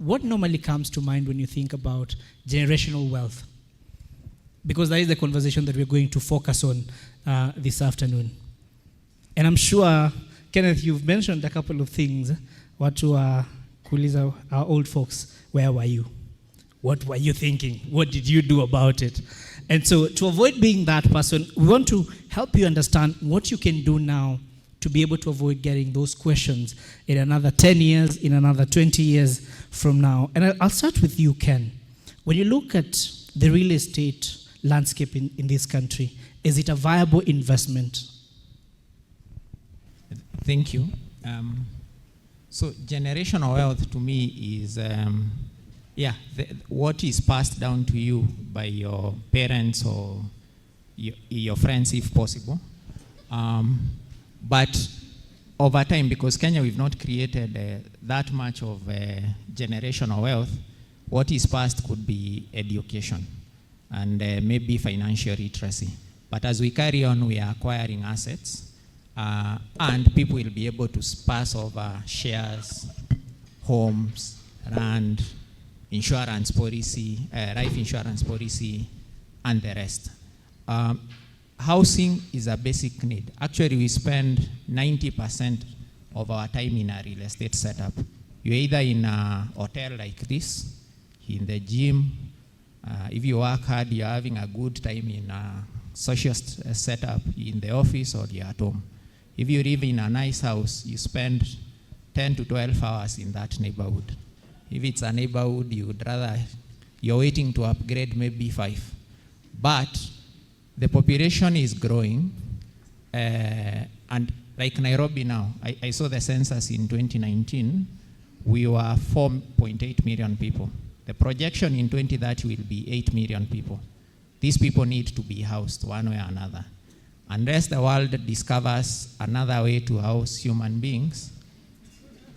what normally comes to mind when you think about generational wealth? Because that is the conversation that we're going to focus on this afternoon. And I'm sure, Kenneth, you've mentioned a couple of things. Watu wa kuuliza our old folks, where were you? What were you thinking? What did you do about it? And so to avoid being that person, we want to help you understand what you can do now to be able to avoid getting those questions in another 10 years, in another 20 years from now. And I'll start with you, Ken. When you look at the real estate landscape in this country, is it a viable investment? Thank you. So generational wealth to me is, what is passed down to you by your parents or your friends if possible. But over time, because Kenya, we've not created that much of generational wealth, what is passed could be education and maybe financial literacy. But as we carry on, we are acquiring assets. And people will be able to pass over shares, homes, land, insurance policy, life insurance policy, and the rest. Housing is a basic need. Actually, we spend 90% of our time in a real estate setup. You're either in a hotel like this, in the gym. If you work hard, you're having a good time in a social setup in the office or you're at home. If you live in a nice house, you spend 10 to 12 hours in that neighborhood. If it's a neighborhood, you're waiting to upgrade maybe 5. But the population is growing, and like Nairobi now, I saw the census in 2019, we were 4.8 million people. The projection in 2030 will be 8 million people. These people need to be housed one way or another. Unless the world discovers another way to house human beings,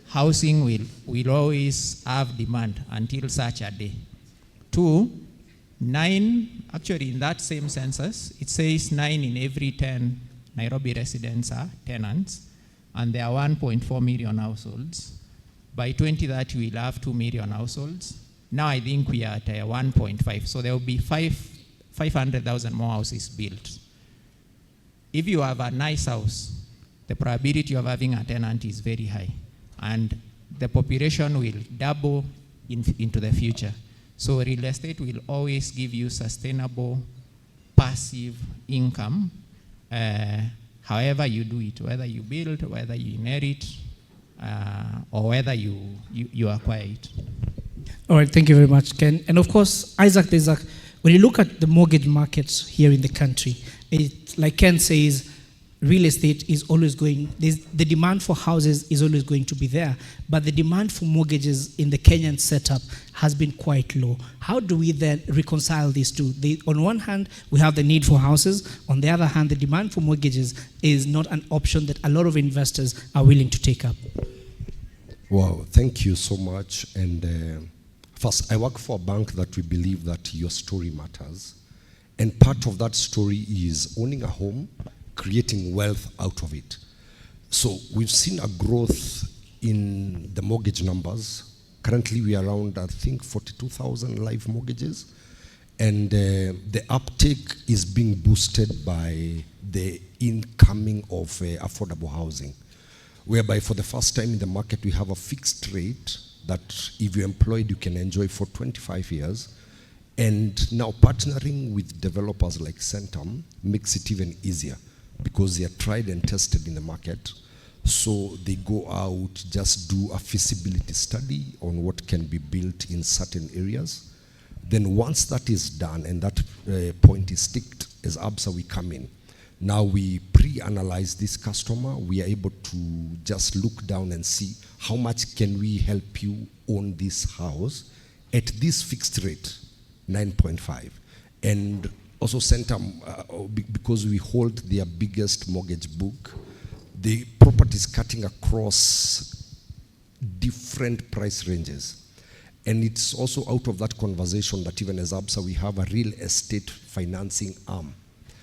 housing will always have demand until such a day. 2, 9, actually in that same census, it says 9 in every 10 Nairobi residents are tenants, and there are 1.4 million households. By 2030, we'll have 2 million households. Now I think we are at 1.5, so there will be 500,000 more houses built. If you have a nice house, the probability of having a tenant is very high, and the population will double into the future. So real estate will always give you sustainable, passive income, however you do it, whether you build, whether you inherit, or whether you acquire it. All right, thank you very much, Ken. And of course, Isaac, when you look at the mortgage markets here in the country, like Ken says, real estate is always the demand for houses is always going to be there, but the demand for mortgages in the Kenyan setup has been quite low. How do we then reconcile these two? On one hand, we have the need for houses. On the other hand, the demand for mortgages is not an option that a lot of investors are willing to take up. Wow, thank you so much. And first, I work for a bank that we believe that your story matters. And part of that story is owning a home, creating wealth out of it. So we've seen a growth in the mortgage numbers. Currently we are around, I think, 42,000 live mortgages. And the uptake is being boosted by the incoming of affordable housing, whereby for the first time in the market we have a fixed rate that if you're employed you can enjoy for 25 years. And now partnering with developers like Centum makes it even easier because they are tried and tested in the market. So they go out, just do a feasibility study on what can be built in certain areas. Then once that is done and that point is ticked, as ABSA we come in. Now we pre-analyze this customer. We are able to just look down and see how much can we help you own this house at this fixed rate, 9.5. And also Centum, because we hold their biggest mortgage book, the property is cutting across different price ranges. And it's also out of that conversation that even as ABSA, we have a real estate financing arm.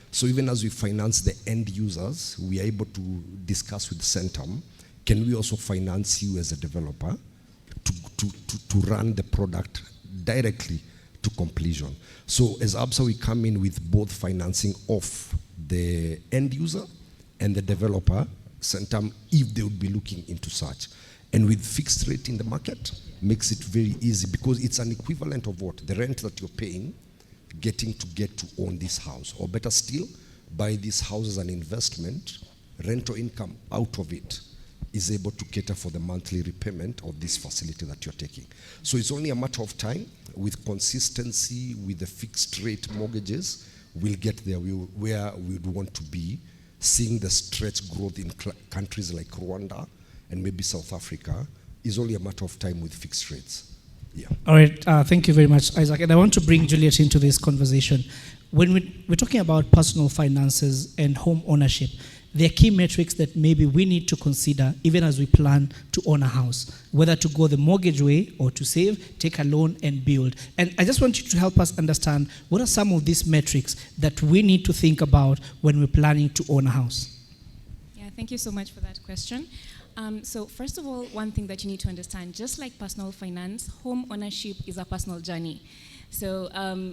So even as we finance the end users, we are able to discuss with Centum, can we also finance you as a developer to run the product directly to completion. So as ABSA, we come in with both financing of the end user and the developer, Centum, if they would be looking into such. And with fixed rate in the market, makes it very easy because it's an equivalent of what? The rent that you're paying, get to own this house. Or better still, buy this house as an investment, rental income out of it is able to cater for the monthly repayment of this facility that you're taking. So it's only a matter of time. With consistency, with the fixed rate mortgages, we'll get there where we'd want to be, seeing the stretch growth in countries like Rwanda and maybe South Africa is only a matter of time with fixed rates. Yeah. All right, thank you very much, Isaac. And I want to bring Juliet into this conversation. When we're talking about personal finances and home ownership, there are key metrics that maybe we need to consider even as we plan to own a house, whether to go the mortgage way or to save, take a loan and build. And I just want you to help us understand what are some of these metrics that we need to think about when we're planning to own a house. Yeah, thank you so much for that question. So first of all, one thing that you need to understand, just like personal finance, home ownership is a personal journey. So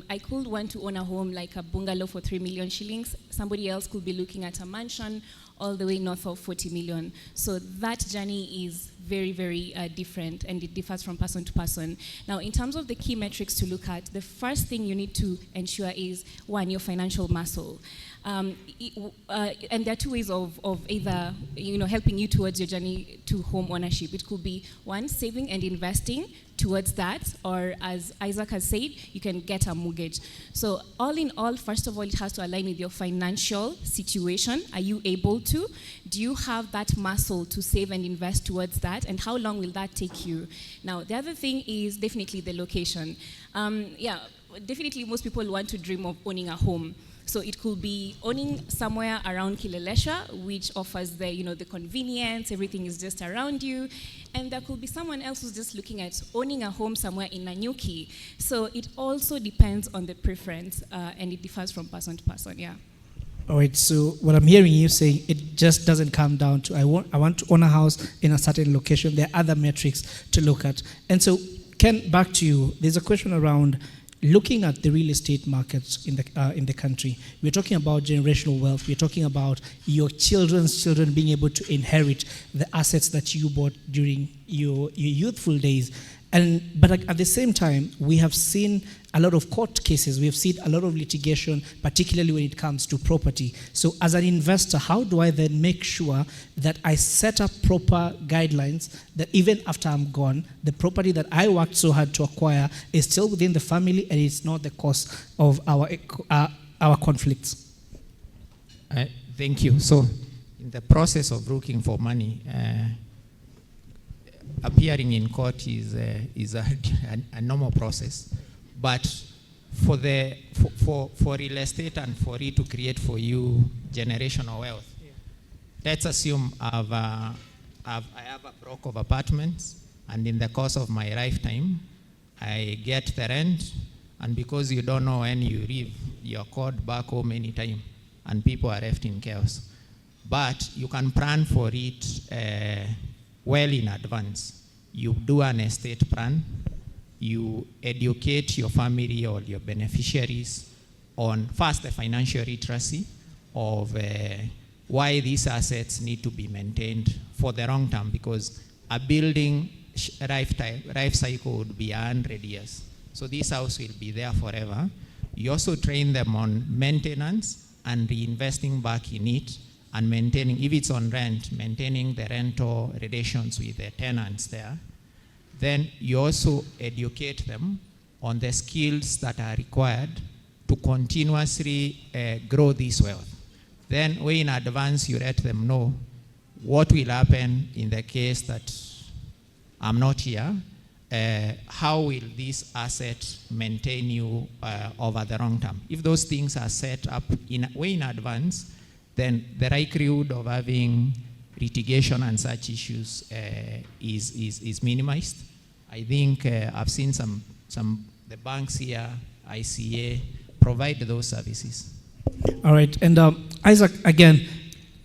I could want to own a home like a bungalow for 3 million shillings. Somebody else could be looking at a mansion all the way north of 40 million. So that journey is very, very different, and it differs from person to person. Now, in terms of the key metrics to look at, the first thing you need to ensure is, one, your financial muscle. And there are two ways of either helping you towards your journey to home ownership. It could be, one, saving and investing towards that, or as Isaac has said, you can get a mortgage. So all in all, first of all, it has to align with your financial situation. Are you able to? Do you have that muscle to save and invest towards that? And how long will that take you? Now, the other thing is definitely the location. Definitely most people want to dream of owning a home. So it could be owning somewhere around Kilelesha, which offers the convenience, everything is just around you. And there could be someone else who's just looking at owning a home somewhere in Nanyuki. So it also depends on the preference, and it differs from person to person, yeah. All right, so what I'm hearing you saying, it just doesn't come down to I want to own a house in a certain location. There are other metrics to look at. And so, Ken, back to you. There's a question around looking at the real estate markets in the country. We're talking about generational wealth. We're talking about your children's children being able to inherit the assets that you bought during your youthful days. But at the same time, we have seen a lot of court cases. We have seen a lot of litigation, particularly when it comes to property. So as an investor, how do I then make sure that I set up proper guidelines that even after I'm gone, the property that I worked so hard to acquire is still within the family and it's not the cause of our conflicts? Thank you. So in the process of looking for money, appearing in court is a normal process, but for real estate and for it to create for you generational wealth, let's assume I have a block of apartments, and in the course of my lifetime, I get the rent, and because you don't know when you leave, you're called back home anytime, and people are left in chaos. But you can plan for it well in advance. You do an estate plan, you educate your family or your beneficiaries on first the financial literacy of why these assets need to be maintained for the long term, because a building life cycle would be 100 years. So this house will be there forever. You also train them on maintenance and reinvesting back in it, and maintaining, if it's on rent, maintaining the rental relations with the tenants there. Then you also educate them on the skills that are required to continuously grow this wealth. Then way in advance, you let them know what will happen in the case that I'm not here. How will this asset maintain you over the long term? If those things are set up way in advance, then the likelihood of having litigation and such issues is minimized. I think I've seen the banks here, ICA, provide those services. All right, and Isaac, again,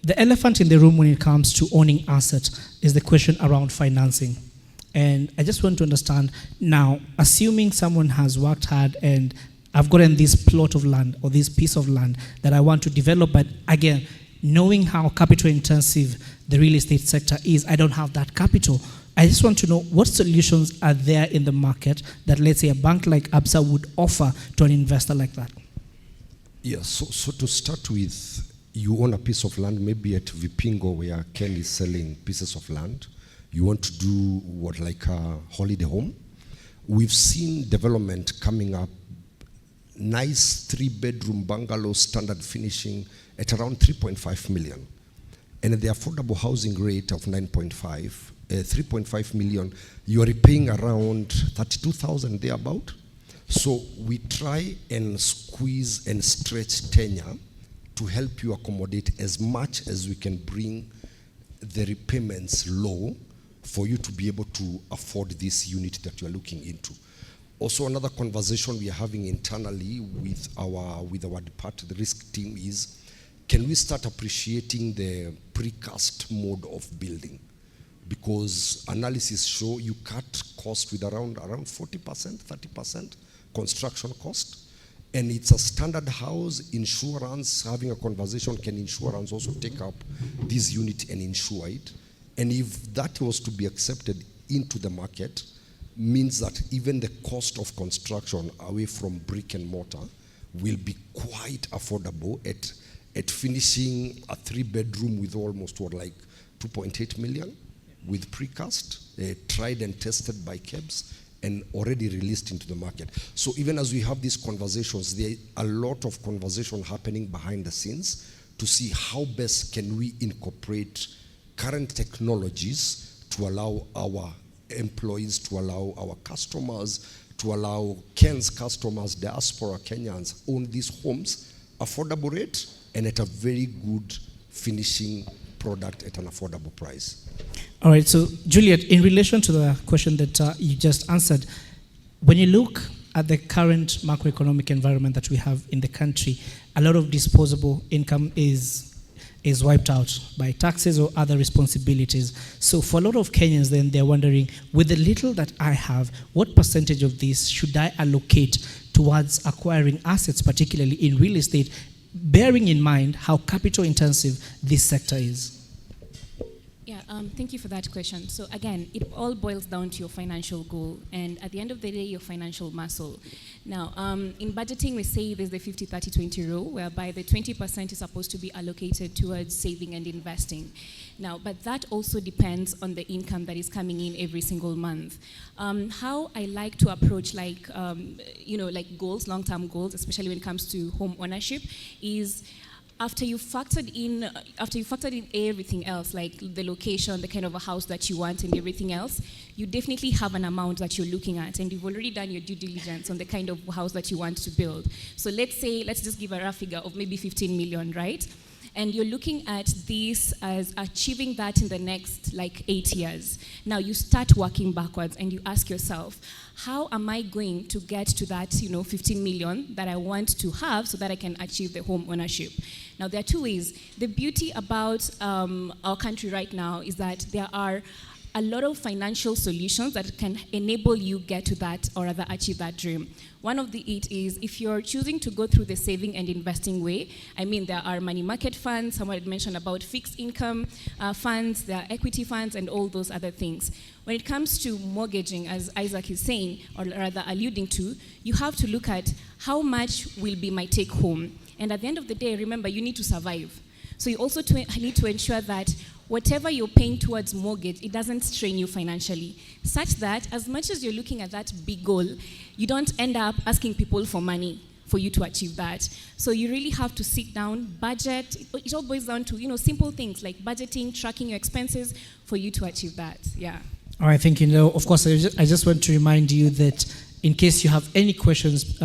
the elephant in the room when it comes to owning assets is the question around financing. And I just want to understand now, assuming someone has worked hard and I've gotten this plot of land or this piece of land that I want to develop, but again, knowing how capital intensive the real estate sector is, I don't have that capital. I just want to know what solutions are there in the market that, let's say, a bank like ABSA would offer to an investor like that? Yeah, so to start with, you own a piece of land, maybe at Vipingo where Ken is selling pieces of land. You want to do what, like a holiday home? We've seen development coming up, nice 3-bedroom bungalow standard finishing at around 3.5 million. And at the affordable housing rate of 3.5 million, you are repaying around 32,000 thereabout. So we try and squeeze and stretch tenure to help you accommodate as much as we can bring the repayments low for you to be able to afford this unit that you are looking into. Also, another conversation we are having internally with our the risk team is, can we start appreciating the precast mode of building? Because analysis show you cut cost with around 40%, 30% construction cost. And it's a standard house. Insurance, having a conversation, can insurance also take up this unit and insure it? And if that was to be accepted into the market, means that even the cost of construction away from brick and mortar will be quite affordable at finishing a 3-bedroom with almost 2.8 million with precast, tried and tested by KEBS, and already released into the market. So even as we have these conversations, there are a lot of conversation happening behind the scenes to see how best can we incorporate current technologies to allow our employees, to allow our customers, to allow Ken's customers, diaspora Kenyans, own these homes, affordable rate, and at a very good finishing product at an affordable price. All right, so Juliet, in relation to the question that you just answered, when you look at the current macroeconomic environment that we have in the country, a lot of disposable income is wiped out by taxes or other responsibilities. So for a lot of Kenyans, then they're wondering, with the little that I have, what percentage of this should I allocate towards acquiring assets, particularly in real estate, bearing in mind how capital intensive this sector is? Yeah, thank you for that question. So again, it all boils down to your financial goal, and at the end of the day, your financial muscle. Now, in budgeting, we say there's the 50-30-20 rule, whereby the 20% is supposed to be allocated towards saving and investing. Now, but that also depends on the income that is coming in every single month. How I like to approach like goals, long-term goals, especially when it comes to home ownership, is after you factored in everything else, like the location, the kind of a house that you want and everything else, you definitely have an amount that you're looking at, and you've already done your due diligence on the kind of house that you want to build. So let's just give a rough figure of maybe 15 million, right? And you're looking at this as achieving that in the next 8 years. Now you start working backwards and you ask yourself, how am I going to get to that 15 million that I want to have so that I can achieve the home ownership? Now there are two ways. The beauty about our country right now is that there are a lot of financial solutions that can enable you get to that, or rather achieve that dream. One of it is if you're choosing to go through the saving and investing way. I mean, there are money market funds, someone had mentioned about fixed income funds, there are equity funds, and all those other things. When it comes to mortgaging, as Isaac is saying, or rather alluding to, you have to look at how much will be my take home. And at the end of the day, remember, you need to survive. So you also need to ensure that whatever you're paying towards mortgage, it doesn't strain you financially, such that as much as you're looking at that big goal, you don't end up asking people for money for you to achieve that. So you really have to sit down, budget. It all boils down to simple things like budgeting, tracking your expenses for you to achieve that. Yeah. All right, thank you. Of course, I just want to remind you that in case you have any questions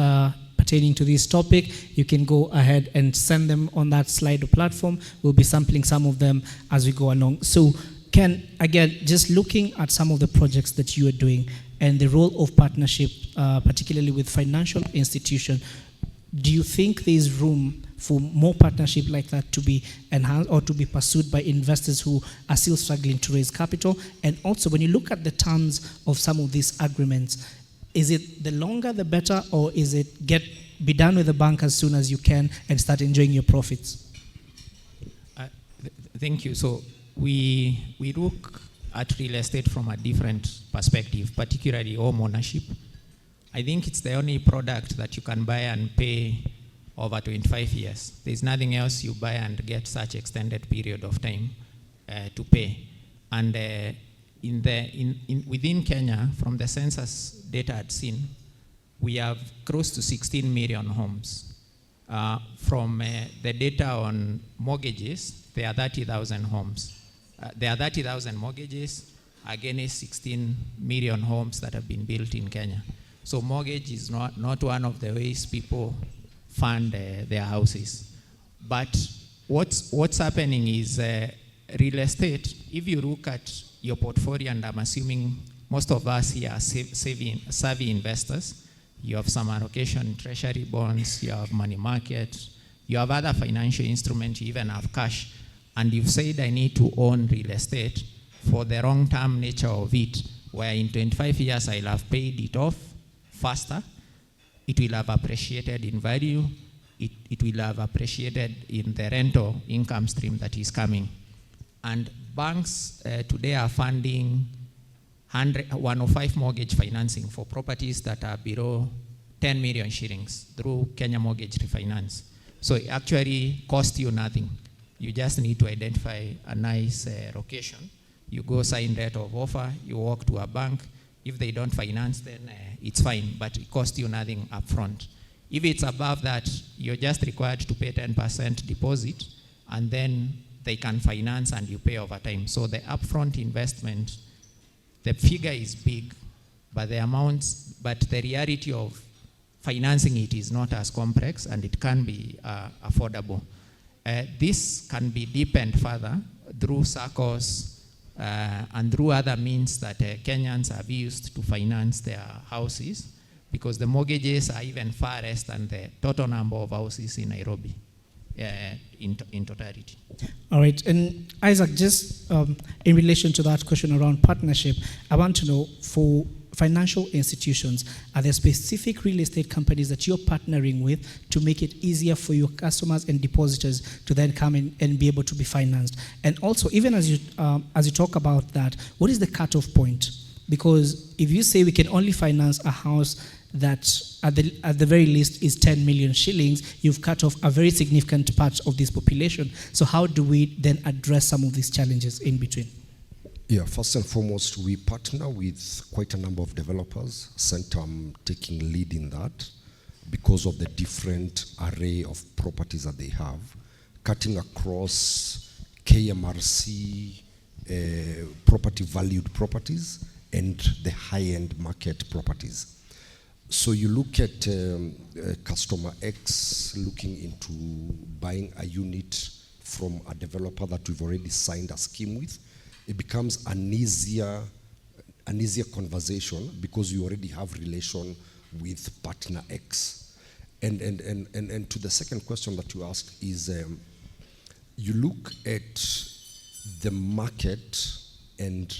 pertaining to this topic, you can go ahead and send them on that Slido platform. We'll be sampling some of them as we go along. So Ken, again, just looking at some of the projects that you are doing and the role of partnership, particularly with financial institutions, do you think there's room for more partnership like that to be enhanced or to be pursued by investors who are still struggling to raise capital? And also, when you look at the terms of some of these agreements, is it the longer the better, or is it be done with the bank as soon as you can and start enjoying your profits? Thank you. So we look at real estate from a different perspective, particularly home ownership. I think it's the only product that you can buy and pay over 25 years. There's nothing else you buy and get such extended period of time to pay. And within Kenya, from the census data I'd seen, we have close to 16 million homes. From the data on mortgages, there are 30,000 homes. There are 30,000 mortgages against 16 million homes that have been built in Kenya. So mortgage is not one of the ways people fund their houses. But what's happening is real estate, if you look at your portfolio, and I'm assuming most of us here are savvy investors, you have some allocation in treasury bonds, you have money market, you have other financial instruments, you even have cash, and you've said I need to own real estate for the long-term nature of it, where in 25 years I'll have paid it off faster, it will have appreciated in value, it will have appreciated in the rental income stream that is coming. And banks today are funding 105 mortgage financing for properties that are below 10 million shillings through Kenya Mortgage Refinance. So it actually costs you nothing. You just need to identify a nice location. You go sign letter of offer, you walk to a bank. If they don't finance, then it's fine, but it costs you nothing upfront. If it's above that, you're just required to pay 10% deposit, and then they can finance and you pay over time. So the upfront investment, the figure is big, but the reality of financing it is not as complex, and it can be affordable. This can be deepened further through SACCOs and through other means that Kenyans have used to finance their houses, because the mortgages are even far less than the total number of houses in Nairobi in totality. All right, and Isaac, just in relation to that question around partnership, I want to know, for financial institutions, are there specific real estate companies that you're partnering with to make it easier for your customers and depositors to then come in and be able to be financed? And also, even as you talk about that, what is the cutoff point? Because if you say we can only finance a house that at the very least is 10 million shillings, you've cut off a very significant part of this population. So how do we then address some of these challenges in between? Yeah, first and foremost, we partner with quite a number of developers. Centum taking lead in that because of the different array of properties that they have, cutting across KMRC, property valued properties, and the high-end market properties. So you look at customer X looking into buying a unit from a developer that we've already signed a scheme with. It becomes an easier conversation because you already have relation with partner X. And to the second question that you asked is, you look at the market and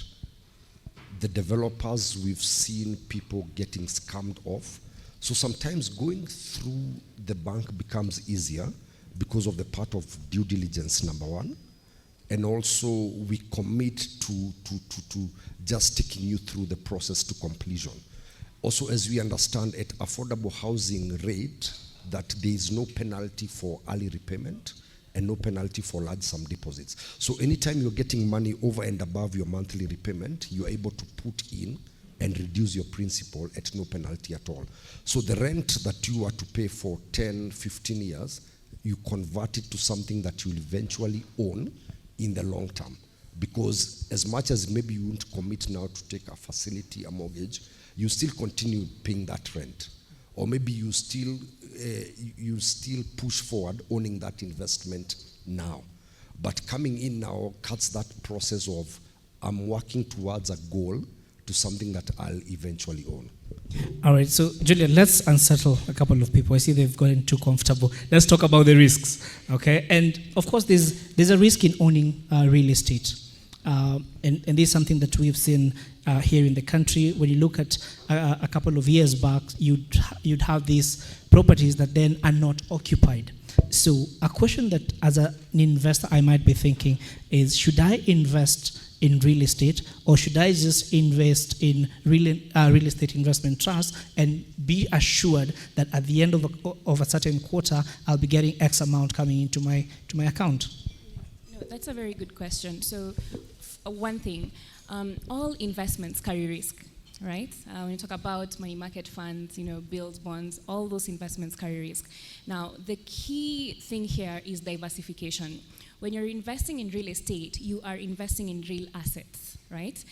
the developers, we've seen people getting scammed off. So sometimes going through the bank becomes easier because of the part of due diligence, number one. And also we commit to just taking you through the process to completion. Also, as we understand at affordable housing rate, that there is no penalty for early repayment and no penalty for large sum deposits. So anytime you're getting money over and above your monthly repayment, you're able to put in and reduce your principal at no penalty at all. So the rent that you are to pay for 10, 15 years, you convert it to something that you'll eventually own in the long term. Because as much as maybe you won't commit now to take a facility, a mortgage, you still continue paying that rent. Or maybe you still push forward owning that investment now. But coming in now cuts that process of I'm working towards a goal to something that I'll eventually own. All right, so Julian, let's unsettle a couple of people. I see they've gotten too comfortable. Let's talk about the risks, okay? And of course, there's a risk in owning real estate. And this is something that we've seen here in the country. When you look at a couple of years back, you'd have these properties that then are not occupied. So a question that as an investor I might be thinking is, should I invest in real estate, or should I just invest in real estate investment trust and be assured that at the end of a certain quarter, I'll be getting X amount coming into my account? No, that's a very good question. So one thing, all investments carry risk, right? When you talk about money market funds, bills, bonds, all those investments carry risk. Now, the key thing here is diversification. When you're investing in real estate, you are investing in real assets, right?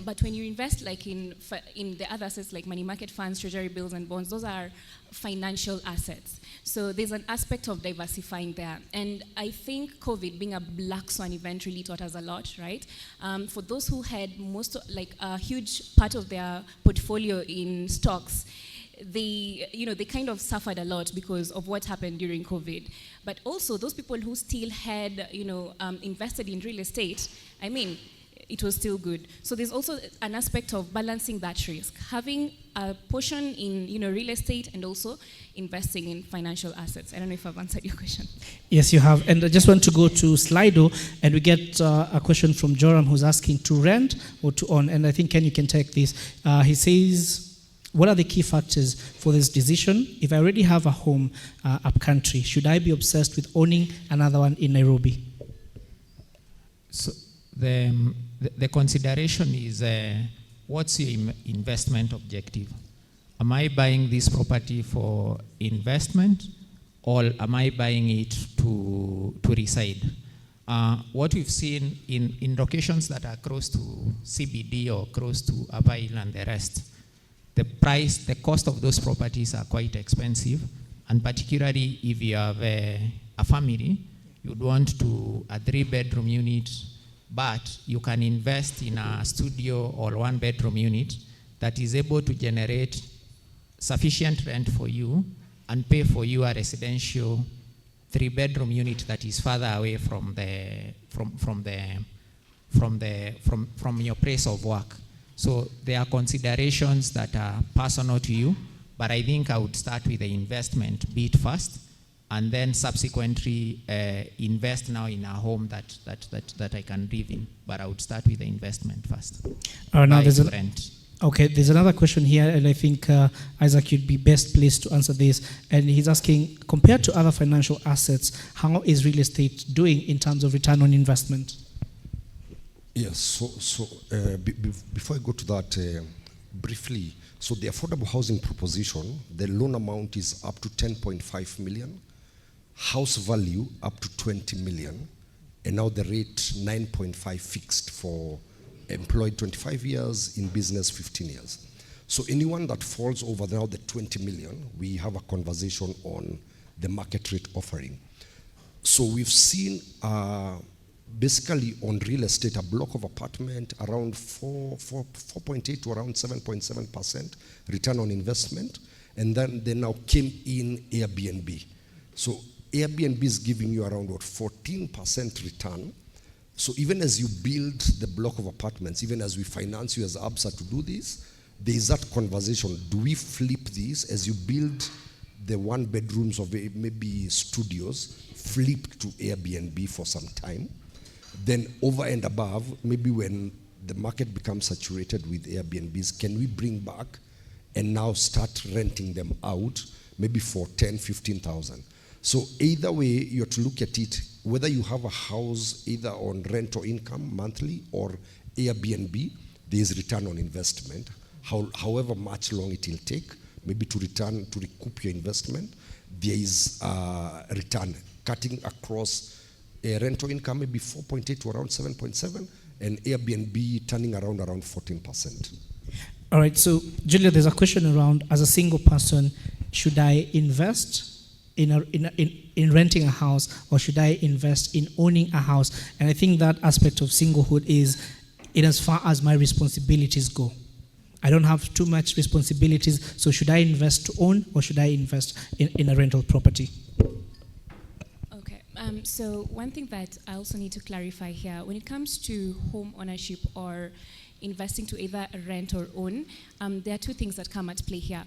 But when you invest like in the other assets like money market funds, treasury bills, and bonds, those are financial assets. So there's an aspect of diversifying there. And I think COVID, being a black swan event, really taught us a lot, right? For those who had a huge part of their portfolio in stocks, they kind of suffered a lot because of what happened during COVID. But also those people who still had, invested in real estate, it was still good. So there's also an aspect of balancing that risk, having a portion in, real estate and also investing in financial assets. I don't know if I've answered your question. Yes, you have. And I just want to go to Slido, and we get a question from Joram who's asking to rent or to own. And I think Ken, you can take this. He says, what are the key factors for this decision? If I already have a home up country, should I be obsessed with owning another one in Nairobi? So the consideration is what's your investment objective? Am I buying this property for investment, or am I buying it to reside? What we've seen in locations that are close to CBD or close to Upper Hill and the rest, the cost of those properties are quite expensive, and particularly if you have a family, you'd want to a 3-bedroom unit, but you can invest in a studio or 1-bedroom unit that is able to generate sufficient rent for you and pay for you a residential 3-bedroom unit that is further away from your place of work. So there are considerations that are personal to you, but I think I would start with the investment bit first, and then subsequently invest now in a home that I can live in. But I would start with the investment first. Now there's rent. Okay, there's another question here, and I think Isaac, you'd be best placed to answer this. And he's asking, compared to other financial assets, how is real estate doing in terms of return on investment? Yes, so before I go to that, briefly, so the affordable housing proposition, the loan amount is up to 10.5 million, house value up to 20 million, and now the rate 9.5 fixed for employed 25 years, in business 15 years. So anyone that falls over now the 20 million, we have a conversation on the market rate offering. So we've seen basically on real estate, a block of apartment around 4.8 to around 7.7% return on investment, and then they now came in Airbnb. So Airbnb is giving you around 14% return. So even as you build the block of apartments, even as we finance you as ABSA to do this, there is that conversation. Do we flip this as you build the 1-bedrooms of maybe studios, flip to Airbnb for some time? Then over and above, maybe when the market becomes saturated with Airbnbs, can we bring back and now start renting them out, maybe for 10, 15,000? So either way, you have to look at it, whether you have a house either on rent or income monthly or Airbnb, there is return on investment. However much long it will take, maybe to recoup your investment, there is return cutting across a rental income, maybe 4.8 to around 7.7, and Airbnb turning around 14%. All right, so Julia, there's a question around, as a single person, should I invest in renting a house, or should I invest in owning a house? And I think that aspect of singlehood is in as far as my responsibilities go. I don't have too much responsibilities, so should I invest to own or should I invest in a rental property? Okay, so one thing that I also need to clarify here, when it comes to home ownership or investing to either rent or own, there are two things that come at play here.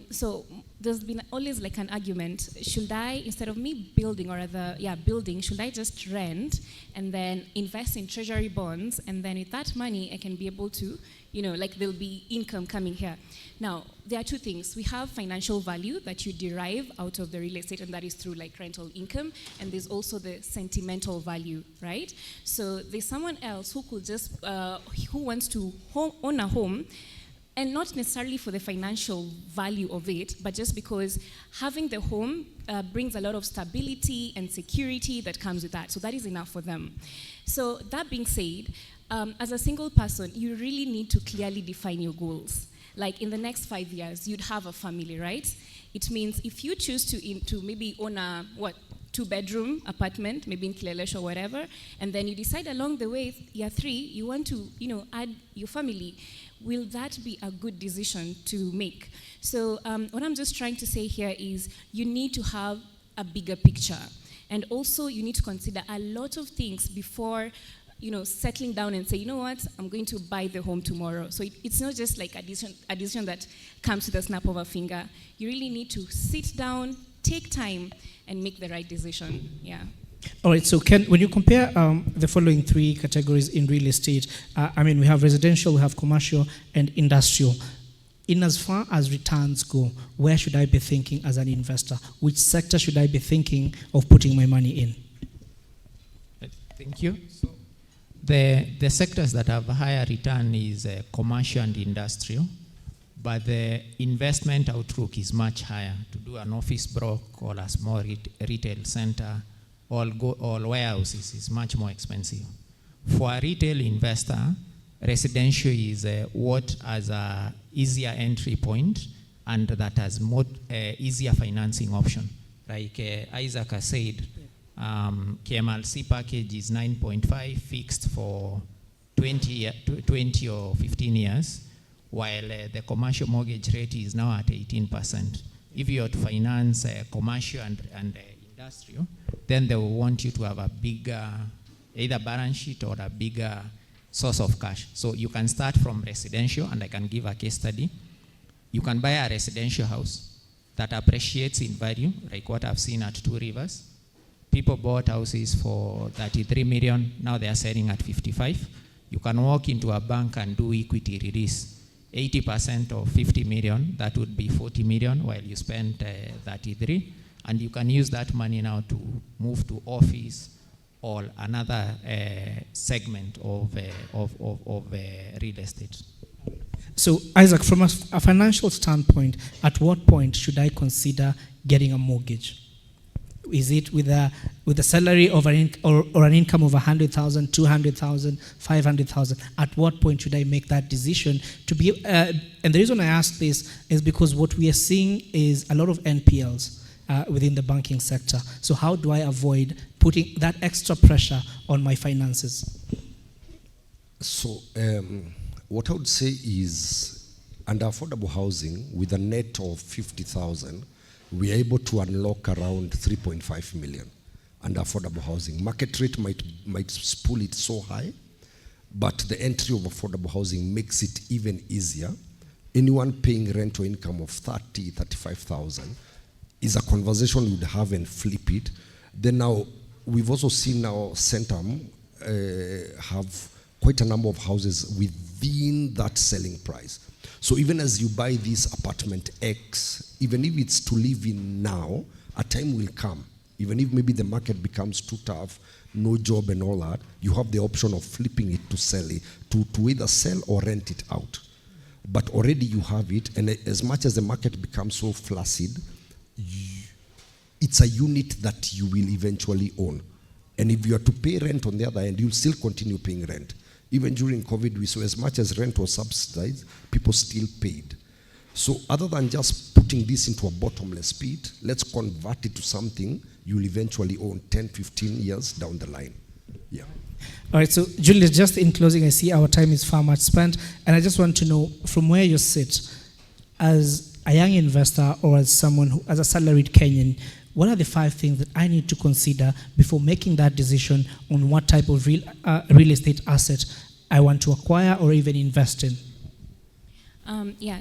So there's been always like an argument, should I, instead of me building, or rather, building, should I just rent and then invest in treasury bonds, and then with that money I can be able to, like there'll be income coming here. Now, there are two things. We have financial value that you derive out of the real estate, and that is through like rental income, and there's also the sentimental value, right? So there's someone else who could just, who wants to own a home, and not necessarily for the financial value of it, but just because having the home brings a lot of stability and security that comes with that. So that is enough for them. So that being said, as a single person, you really need to clearly define your goals. Like in the next 5 years, you'd have a family, right? It means if you choose to maybe own a, 2-bedroom apartment, maybe in Kilelesha or whatever, and then you decide along the way, year 3, you want to, add your family, will that be a good decision to make? So what I'm just trying to say here is you need to have a bigger picture. And also you need to consider a lot of things before settling down and say, you know what, I'm going to buy the home tomorrow. So it's not just like a decision that comes with a snap of a finger. You really need to sit down, take time, and make the right decision. Yeah. All right, so Ken, when you compare the following 3 categories in real estate, we have residential, we have commercial, and industrial. In as far as returns go, where should I be thinking as an investor? Which sector should I be thinking of putting my money in? Thank you. So the sectors that have a higher return is commercial and industrial, but the investment outlook is much higher. To do an office block or a small retail center, all warehouses is much more expensive. For a retail investor, residential is what has a easier entry point and that has more easier financing option. Like Isaac has said, KMLC package is 9.5 fixed for 20 or 15 years, while the commercial mortgage rate is now at 18%. If you are to finance commercial and industrial, then they will want you to have a bigger, either balance sheet or a bigger source of cash. So you can start from residential, and I can give a case study. You can buy a residential house that appreciates in value, like what I've seen at Two Rivers. People bought houses for 33 million, now they are selling at 55. You can walk into a bank and do equity release. 80% of 50 million, that would be 40 million, while you spend 33. And you can use that money now to move to office or another segment of real estate. So, Isaac, from a financial standpoint, at what point should I consider getting a mortgage? Is it with a salary of or an income of 100,000, 200,000, 500,000? At what point should I make that decision to be? And the reason I ask this is because what we are seeing is a lot of NPLs within the banking sector. So how do I avoid putting that extra pressure on my finances? So what I would say is, under affordable housing, with a net of 50,000, we are able to unlock around 3.5 million under affordable housing. Market rate might pull it so high, but the entry of affordable housing makes it even easier. Anyone paying rent or income of 30, 35,000 is a conversation we'd have and flip it. Then now, we've also seen now Centum have quite a number of houses within that selling price. So even as you buy this apartment X, even if it's to live in now, a time will come. Even if maybe the market becomes too tough, no job and all that, you have the option of flipping it to sell it, to either sell or rent it out. But already you have it, and as much as the market becomes so flaccid, it's a unit that you will eventually own. And if you are to pay rent on the other end, you'll still continue paying rent. Even during COVID, we saw as much as rent was subsidized, people still paid. So other than just putting this into a bottomless pit, let's convert it to something you'll eventually own 10, 15 years down the line. Yeah. All right, so Julius, just in closing, I see our time is far much spent, and I just want to know from where you sit, as a young investor or as someone who, as a salaried Kenyan, what are the 5 things that I need to consider before making that decision on what type of real estate asset I want to acquire or even invest in?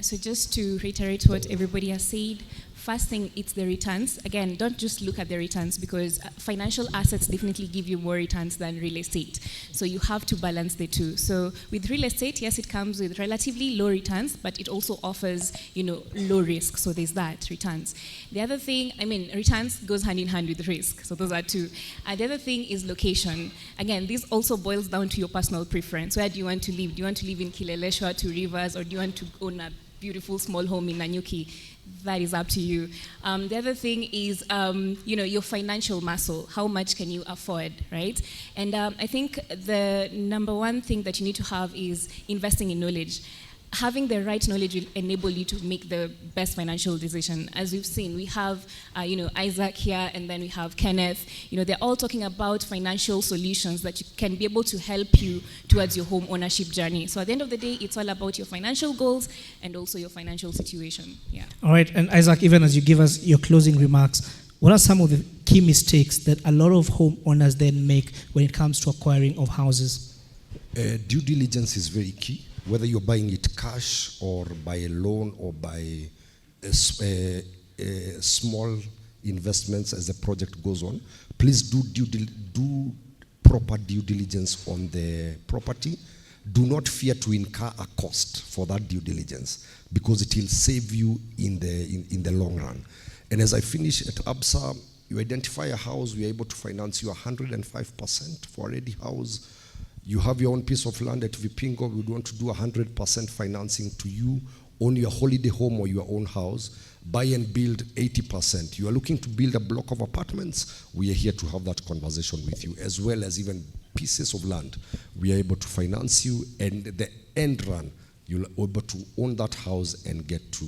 So just to reiterate what everybody has said, first thing, it's the returns. Again, don't just look at the returns, because financial assets definitely give you more returns than real estate. So you have to balance the two. So with real estate, yes, it comes with relatively low returns, but it also offers, low risk. So there's that, returns. The other thing, returns goes hand in hand with risk. So those are two. The other thing is location. Again, this also boils down to your personal preference. Where do you want to live? Do you want to live in Kileleshwa, to Rivers, or do you want to own a beautiful small home in Nanyuki? That is up to you. The other thing is, your financial muscle. How much can you afford, right? And I think the number one thing that you need to have is investing in knowledge. Having the right knowledge will enable you to make the best financial decision. As we've seen, we have, Isaac here, and then we have Kenneth. They're all talking about financial solutions that you can be able to help you towards your home ownership journey. So at the end of the day, it's all about your financial goals and also your financial situation. Yeah. All right, and Isaac, even as you give us your closing remarks, what are some of the key mistakes that a lot of homeowners then make when it comes to acquiring of houses? Due diligence is very key. Whether you're buying it cash or by a loan or by small investments as the project goes on, please do proper due diligence on the property. Do not fear to incur a cost for that due diligence, because it will save you in the long run. And as I finish at ABSA, you identify a house, we are able to finance you 105% for a ready house. You have your own piece of land at Vipingo, we would want to do 100% financing to you on your holiday home or your own house. Buy and build 80%. You are looking to build a block of apartments, we are here to have that conversation with you, as well as even pieces of land. We are able to finance you, and the end run, you'll be able to own that house and get to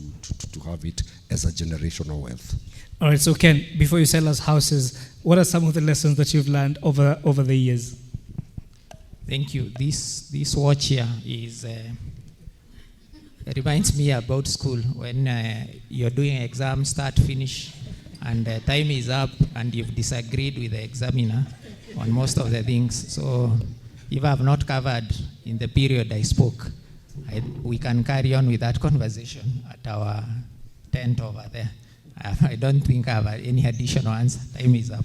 have it as a generational wealth. All right, so Ken, before you sell us houses, what are some of the lessons that you've learned over the years? Thank you. This watch here is reminds me about school, when you're doing exam, start, finish, and time is up, and you've disagreed with the examiner on most of the things. So if I have not covered in the period I spoke, we can carry on with that conversation at our tent over there. I don't think I have any additional answer. Time is up.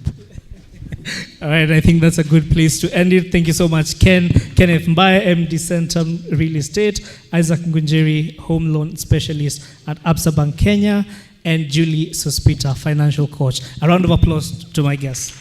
All right, I think that's a good place to end it. Thank you so much, Kenneth Mbaya, MD Centum Real Estate, Isaac Ngunjiri, Home Loan Specialist at Absa Bank Kenya, and Julie Sospita, Financial Coach. A round of applause to my guests.